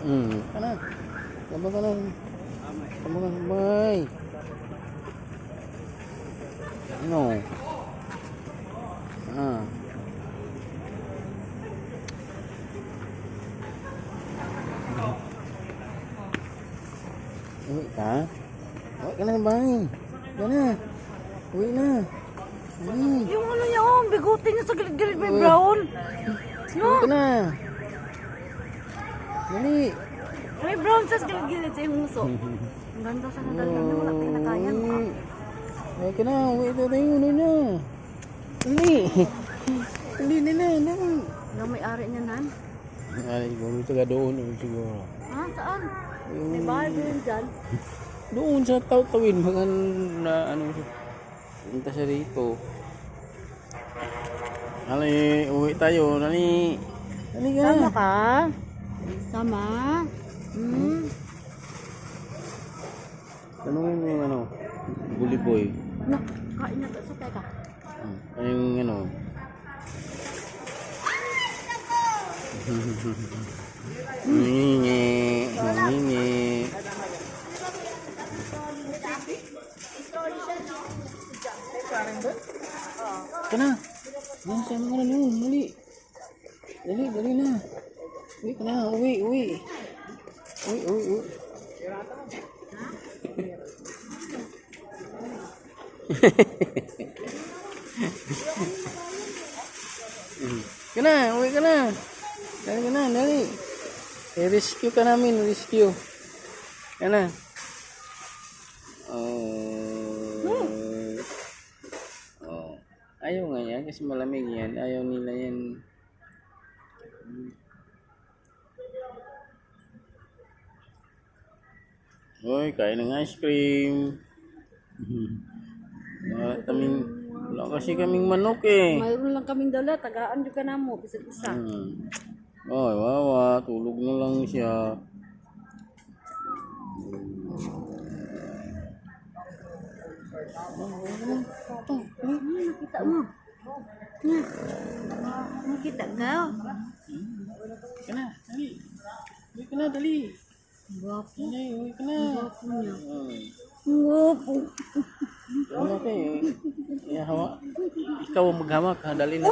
Kana. Tama ka na. Tama ka bay. Ano? Uwi ka? Uwi ka na bay. Yan na. Uwi na. Uwi. Yung ano niya, oh, bigote niya sa gilid-gilid may brown. No? Uwi ka na. Dali. May brown sa gilid-gilid sa yung muso. Ang ganda sa nadalhan niya, wala pinakayan. Uwi ka na. Uwi ka tayo. Uwi na. Dali. Dali na. Dali. Yung may-ari niya nan. Ay, siguro taga doon. Siguro. Ha? Saan? May bahay ba yun dyan? Doon sa tawin. Mga na ano. Punta siya rito. Dali. Uwi tayo. Dali. Dali ka. Tama ka? Tama? Tanungin mo yung ano. Bully boy. No, kain na to sa teka. Ano yung ano. Hingi. Kana. Yan sa mga ano. Dali na. Uwi ka na. Uwi. Uwi ka na. Dali. I-rescue ka namin, rescue. Yan na. Ayaw nga yan kasi malamig yan. Ayaw nila yan. Hoy, kain ng ice cream. Wala kasi kaming manok eh. Mayroon lang kaming dala, tagaan juga na mo, bisag-isa. Ay, wawa, tulog na lang siya. Nakita mo. Nakita ka? Uwi ka na, dali. Guwapo. Uwi ka na. Guwapo niya. Guwapo. Ikaw ang maghawak, dali na.